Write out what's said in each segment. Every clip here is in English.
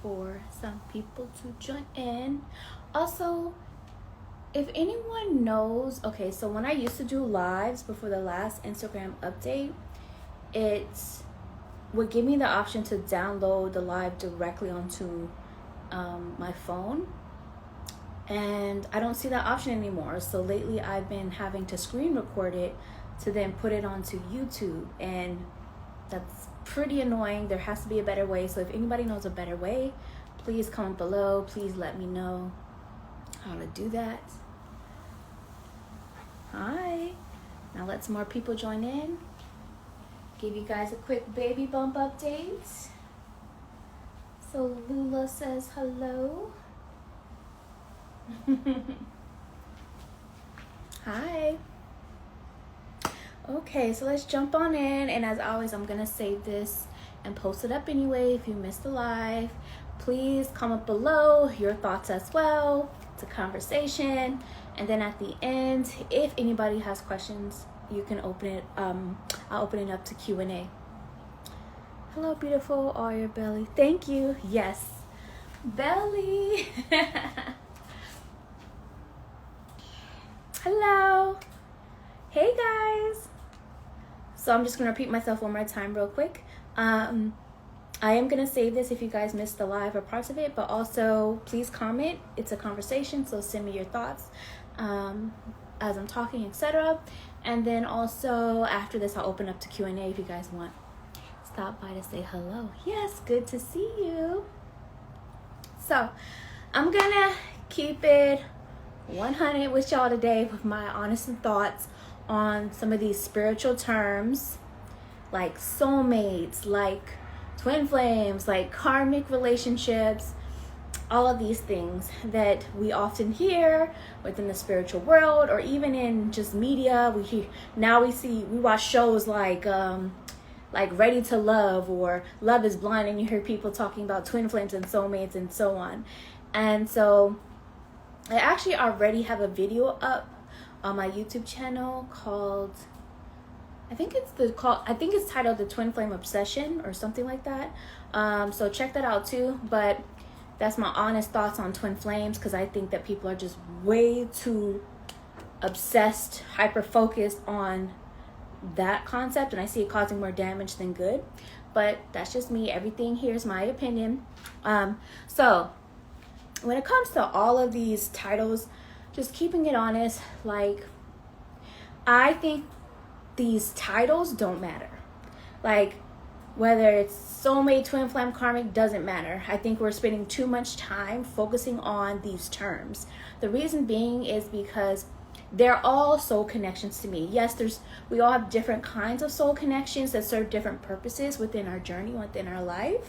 for some people to join in. Also, if anyone knows, okay, so when I used to do lives before the last Instagram update, it would give me the option to download the live directly onto my phone. And I don't see that option anymore. So lately I've been having to screen record it to then put it onto YouTube. And that's pretty annoying. There has to be a better way. So if anybody knows a better way, please comment below. Please let me know how to do that. Hi. Now let some more people join in. Give you guys a quick baby bump update. So Lula says hello. Hi. Okay, so let's jump on in, and as always, I'm gonna save this and post it up anyway. If you missed the live, please comment below your thoughts as well. It's a conversation, and then at the end, if anybody has questions, you can open it. I'll open it up to Q&A. Hello, beautiful, all your belly. Thank you. Yes, belly. Hello. Hey guys. So I'm just gonna repeat myself one more time real quick. I am gonna save this if you guys missed the live or parts of it, but also please comment. It's a conversation, so send me your thoughts as I'm talking, etc. And then also after this, I'll open up to Q&A if you guys want. Stop by to say hello. Yes, good to see you. So I'm gonna keep it 100 with y'all today with my honest thoughts on some of these spiritual terms like soulmates, like twin flames, like karmic relationships, all of these things that we often hear within the spiritual world, or even in just media. We watch shows like Ready to Love or Love is Blind, and you hear people talking about twin flames and soulmates and so on. And so I actually already have a video up on my YouTube channel called, I think it's titled The Twin Flame Obsession or something like that. So check that out too. But that's my honest thoughts on twin flames, because I think that people are just way too obsessed, hyper focused on that concept, and I see it causing more damage than good. But that's just me. Everything here is my opinion. So when it comes to all of these titles, just keeping it honest, like, I think these titles don't matter. Like, whether it's soulmate, twin flame, karmic, doesn't matter. I think we're spending too much time focusing on these terms. The reason being is because they're all soul connections to me. Yes, we all have different kinds of soul connections that serve different purposes within our journey, within our life.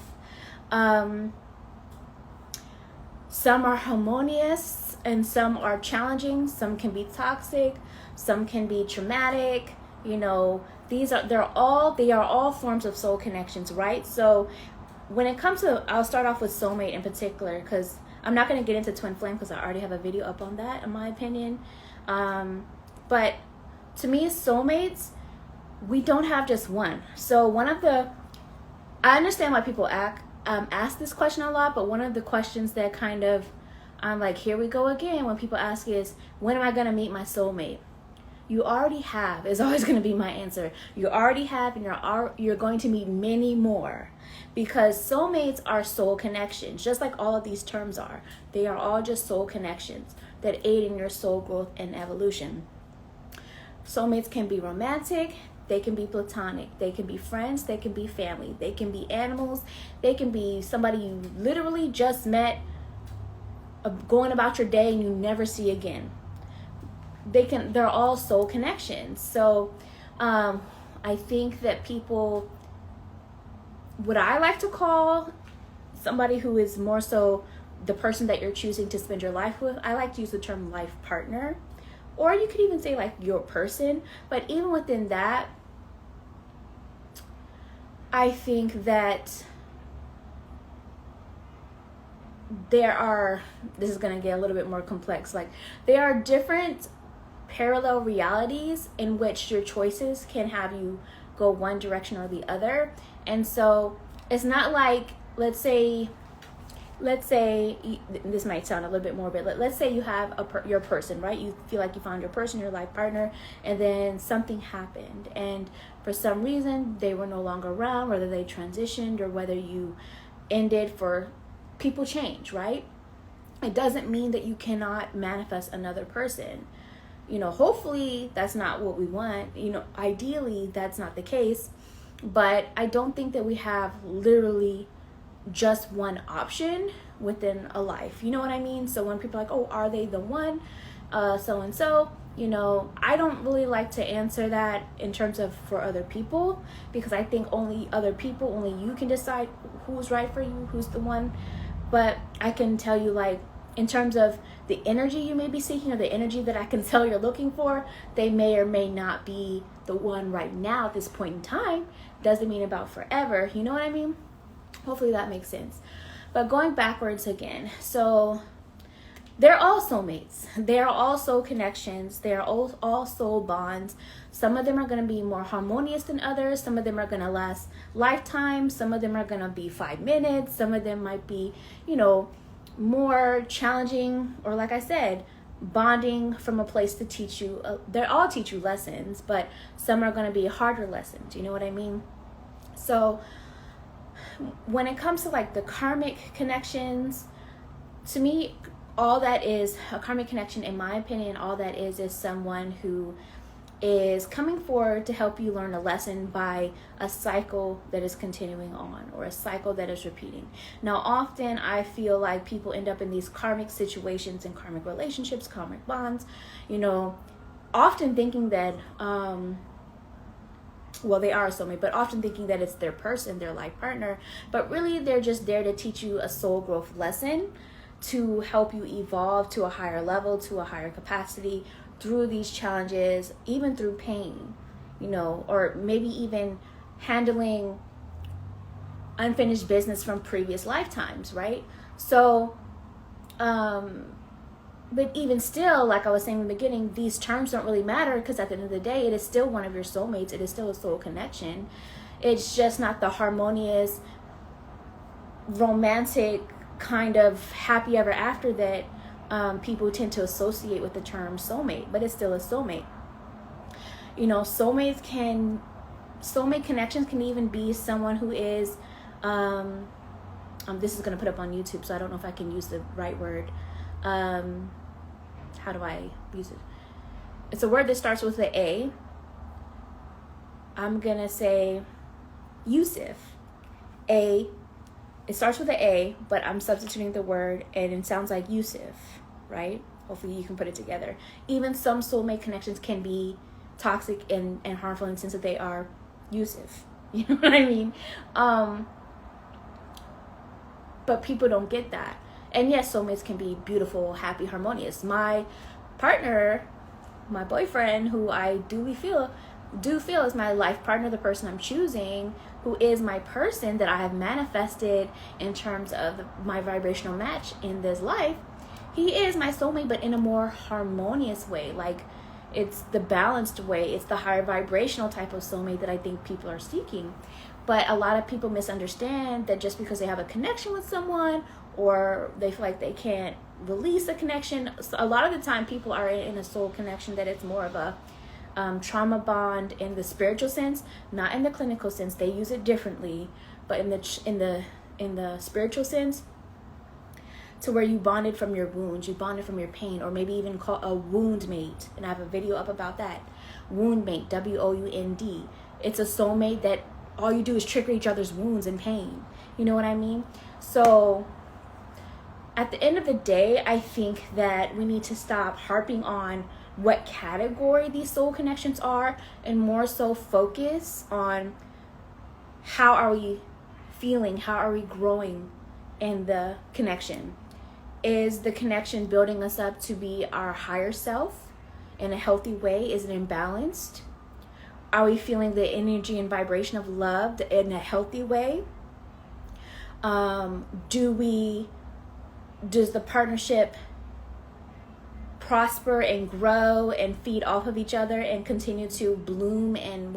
Some are harmonious and some are challenging. Some can be toxic. Some can be traumatic. You know, they are all forms of soul connections, right? So when it comes to, I'll start off with soulmate in particular, because I'm not going to get into twin flame because I already have a video up on that, in my opinion. But to me, soulmates, we don't have just one. So I understand why people ask this question a lot, but one of the questions that kind of, I'm like, here we go again, when people ask is, when am I going to meet my soulmate? You already have, is always going to be my answer. You already have, and you're going to meet many more, because soulmates are soul connections, just like all of these terms are. They are all just soul connections that aid in your soul growth and evolution. Soulmates can be romantic, they can be platonic, they can be friends, they can be family, they can be animals, they can be somebody you literally just met, going about your day and you never see again. They're all soul connections. So I think that people, what I like to call somebody who is more so the person that you're choosing to spend your life with, I like to use the term life partner, or you could even say like your person. But even within that, I think that this is going to get a little bit more complex, like there are different parallel realities in which your choices can have you go one direction or the other. And so it's not like, let's say let's say, this might sound a little bit morbid, let's say you have your person, right? You feel like you found your person, your life partner, and then something happened, and for some reason they were no longer around, whether they transitioned or whether you ended. For people change, right? It doesn't mean that you cannot manifest another person. Hopefully that's not what we want. Ideally that's not the case, but I don't think that we have literally just one option within a life. You know what I mean? So when people are like, oh, are they the one, so and so, I don't really like to answer that in terms of for other people, because I think only you can decide who's right for you, who's the one. But I can tell you, like, in terms of the energy you may be seeking, or the energy that I can tell you're looking for, they may or may not be the one right now at this point in time. Doesn't mean about forever. You know what I mean? Hopefully that makes sense. But going backwards again, so they're all soulmates. They're all soul connections. They're all soul bonds. Some of them are going to be more harmonious than others. Some of them are going to last lifetimes. Some of them are going to be 5 minutes. Some of them might be, more challenging, or like I said, bonding from a place to teach you. They all teach you lessons, but some are going to be harder lessons. You know what I mean? So when it comes to like the karmic connections, to me, all that is a karmic connection, in my opinion, all that is someone who is coming forward to help you learn a lesson by a cycle that is continuing on, or a cycle that is repeating. Now, often I feel like people end up in these karmic situations and karmic relationships, karmic bonds, often thinking that, they are a soulmate, but often thinking that it's their person, their life partner, but really they're just there to teach you a soul growth lesson, to help you evolve to a higher level, to a higher capacity through these challenges, even through pain, or maybe even handling unfinished business from previous lifetimes, right? So, but even still, like I was saying in the beginning, these terms don't really matter, because at the end of the day, it is still one of your soulmates. It is still a soul connection. It's just not the harmonious, romantic kind of happy ever after that people tend to associate with the term soulmate, but it's still a soulmate. Soulmate connections can even be someone who is, this is going to put up on YouTube, so I don't know if I can use the right word. How do I use it? It's a word that starts with the A. I'm going to say Yusuf. It starts with an A, but I'm substituting the word, and it sounds like Yusuf, right? Hopefully you can put it together. Even some soulmate connections can be toxic and harmful in the sense that they are Yusuf. You know what I mean? But people don't get that. And yes, soulmates can be beautiful, happy, harmonious. My partner, my boyfriend, who I do feel is my life partner, the person I'm choosing, who is my person that I have manifested in terms of my vibrational match in this life, he is my soulmate, but in a more harmonious way. Like, it's the balanced way. It's the higher vibrational type of soulmate that I think people are seeking. But a lot of people misunderstand that just because they have a connection with someone, or they feel like they can't release a connection. So a lot of the time people are in a soul connection that it's more of a trauma bond in the spiritual sense, not in the clinical sense. They use it differently, but in the spiritual sense, to where you bonded from your wounds, you bonded from your pain, or maybe even call a wound mate. And I have a video up about that. Wound mate, WOUND. It's a soulmate that all you do is trigger each other's wounds and pain. You know what I mean? So at the end of the day, I think that we need to stop harping on what category these soul connections are, and more so focus on how are we feeling, how are we growing in the connection. Is the connection building us up to be our higher self in a healthy way? Is it imbalanced? Are we feeling the energy and vibration of love in a healthy way? Does the partnership prosper and grow and feed off of each other and continue to bloom and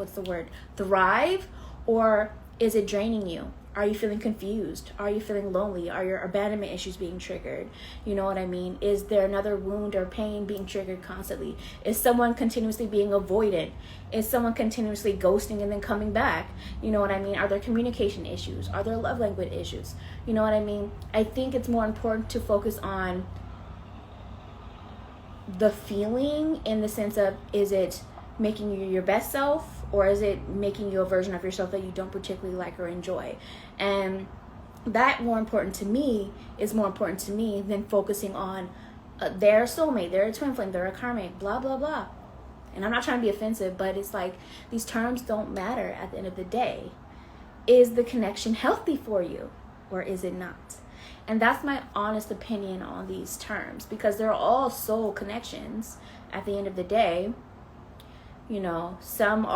thrive? Or Is it draining you? Are you feeling confused? Are you feeling lonely? Are your abandonment issues being triggered? You know what I mean? Is there another wound or pain being triggered constantly? Is someone continuously being avoided? Is someone continuously ghosting and then coming back? You know what I mean? Are there communication issues? Are there love language issues? You know what I mean? I think it's more important to focus on the feeling, in the sense of, is it making you your best self, or is it making you a version of yourself that you don't particularly like or enjoy? And that is more important to me than focusing on their soulmate, they're a twin flame, they're a karmic, blah blah blah. And I'm not trying to be offensive, but it's like, these terms don't matter at the end of the day. Is the connection healthy for you, or is it not? And that's my honest opinion on these terms, because they're all soul connections at the end of the day. You know, some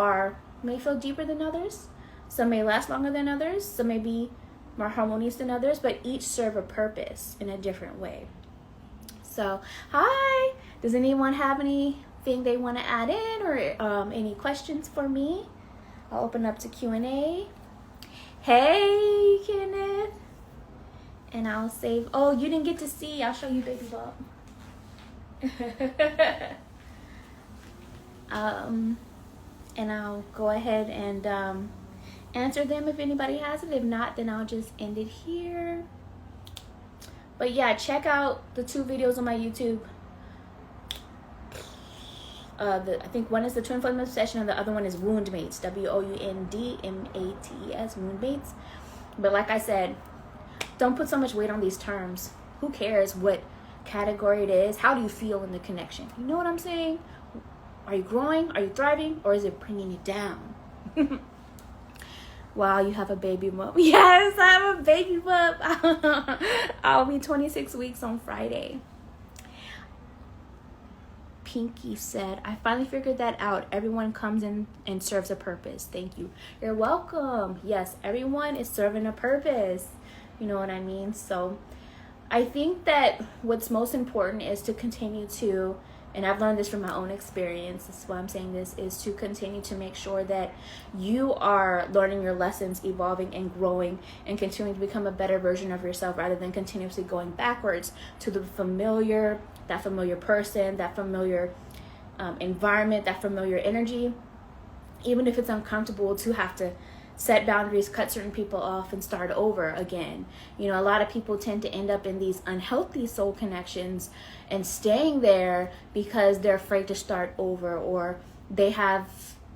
may feel deeper than others, some may last longer than others, some may be more harmonious than others, but each serve a purpose in a different way. So, hi! Does anyone have anything they want to add in, or any questions for me? I'll open up to Q&A. Hey, Kenneth! And I'll save, oh, you didn't get to see, I'll show you baby bump. And I'll go ahead and answer them if anybody has it. If not, then I'll just end it here. But yeah, check out the 2 videos on my YouTube. I think one is the Twin Flame Obsession and the other one is Woundmates, WOUNDMATES, Woundmates. But like I said, don't put so much weight on these terms. Who cares what category it is? How do you feel in the connection? You know what I'm saying? Are you growing? Are you thriving? Or is it bringing you down? Wow, you have a baby bump. Yes, I have a baby bump. I'll be 26 weeks on Friday. Pinky said, I finally figured that out. Everyone comes in and serves a purpose. Thank you. You're welcome. Yes, everyone is serving a purpose. You know what I mean? So I think that what's most important is to continue to, and I've learned this from my own experience, this is why I'm saying this, is to continue to make sure that you are learning your lessons, evolving and growing, and continuing to become a better version of yourself, rather than continuously going backwards to the familiar, that familiar person, that familiar environment, that familiar energy. Even if it's uncomfortable to have to set boundaries, cut certain people off, and start over again. You know, a lot of people tend to end up in these unhealthy soul connections and staying there because they're afraid to start over, or they have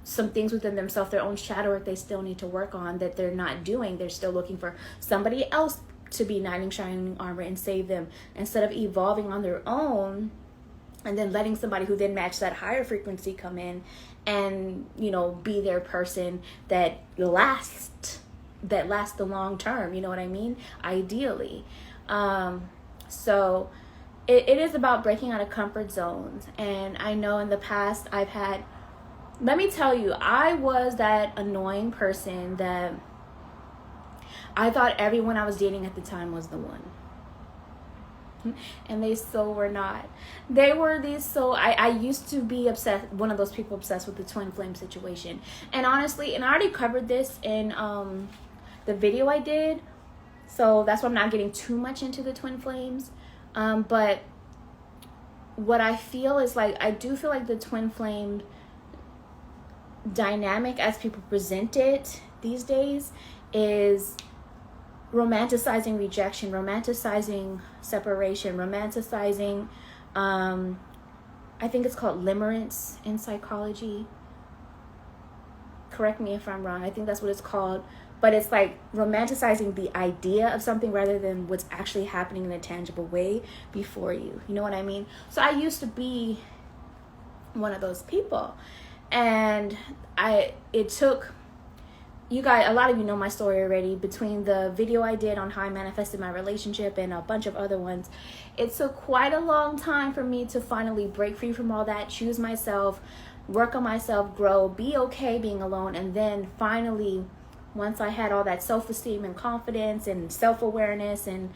some things within themselves, their own shadow work they still need to work on that they're not doing. They're still looking for somebody else to be knight in shining armor and save them, instead of evolving on their own and then letting somebody who then match that higher frequency come in and, you know, be their person that lasts the long term. You know what I mean? Ideally. So it is about breaking out of comfort zones. And I know in the past I've had, let me tell you, I was that annoying person that I thought everyone I was dating at the time was the one. And they so were not. They were these, so I used to be obsessed, one of those people obsessed with the twin flame situation. And honestly, and I already covered this in the video I did, so that's why I'm not getting too much into the twin flames. But what I feel is, like, I do feel like the twin flame dynamic as people present it these days is romanticizing rejection, romanticizing separation, romanticizing, I think it's called limerence in psychology. Correct me if I'm wrong. I think that's what it's called. But it's like romanticizing the idea of something rather than what's actually happening in a tangible way before you. You know what I mean? So I used to be one of those people. And it took, you guys, a lot of you know my story already. Between the video I did on how I manifested my relationship and a bunch of other ones, it took quite a long time for me to finally break free from all that, choose myself, work on myself, grow, be okay being alone. And then finally, once I had all that self-esteem and confidence and self-awareness and,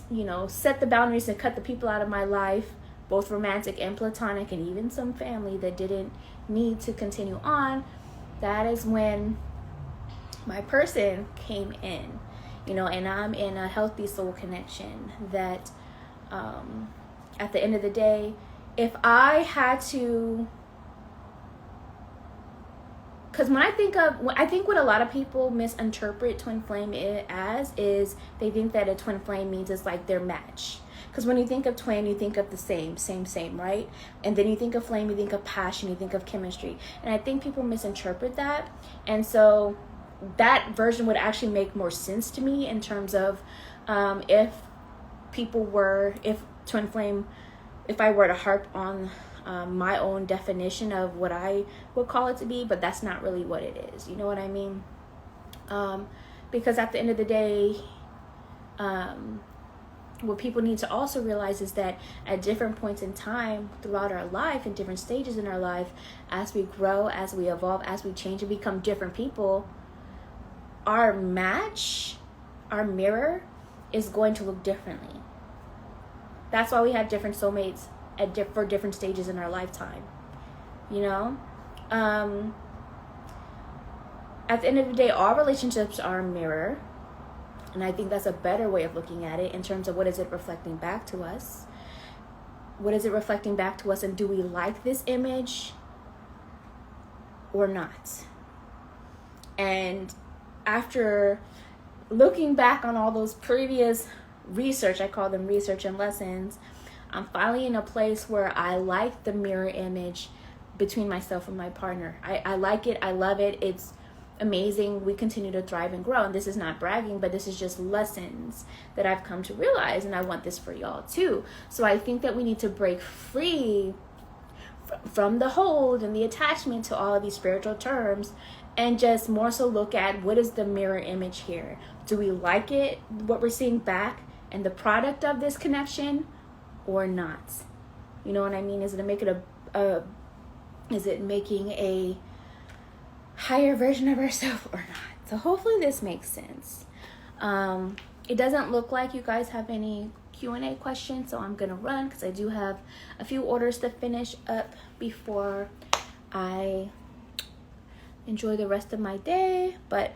you know, set the boundaries and cut the people out of my life, both romantic and platonic, and even some family that didn't need to continue on, that is when my person came in, you know, and I'm in a healthy soul connection that at the end of the day, if I had to, because I think what a lot of people misinterpret twin flame as is they think that a twin flame means it's like their match. Because when you think of twin, you think of the same, right? And then you think of flame, you think of passion, you think of chemistry. And I think people misinterpret that. And so that version would actually make more sense to me in terms of if twin flame, if I were to harp on my own definition of what I would call it to be, but that's not really what it is. You know what I mean? Because at the end of the day, what people need to also realize is that at different points in time throughout our life, in different stages in our life, as we grow, as we evolve, as we change and become different people, our match, our mirror, is going to look differently. That's why we have different soulmates for different stages in our lifetime. You know? At the end of the day, all relationships are a mirror. And I think that's a better way of looking at it in terms of what is it reflecting back to us? What is it reflecting back to us? And do we like this image or not? And after looking back on all those previous research, I call them research and lessons, I'm finally in a place where I like the mirror image between myself and my partner. I like it. I love it. It's amazing. We continue to thrive and grow. And this is not bragging, but this is just lessons that I've come to realize. And I want this for y'all too. So I think that we need to break free from the hold and the attachment to all of these spiritual terms and just more so look at what is the mirror image here. Do we like it, what we're seeing back and the product of this connection or not? You know what I mean? Is it making a higher version of ourselves or not? So hopefully this makes sense. It doesn't look like you guys have any Q&A questions, so I'm gonna run because I do have a few orders to finish up before I enjoy the rest of my day. But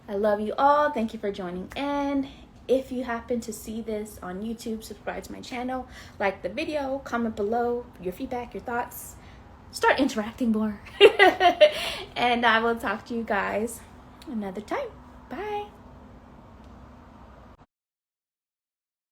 I love you all. Thank you for joining in. If you happen to see this on YouTube, subscribe to my channel, like the video, comment below your feedback, your thoughts. Start interacting more. And I will talk to you guys another time.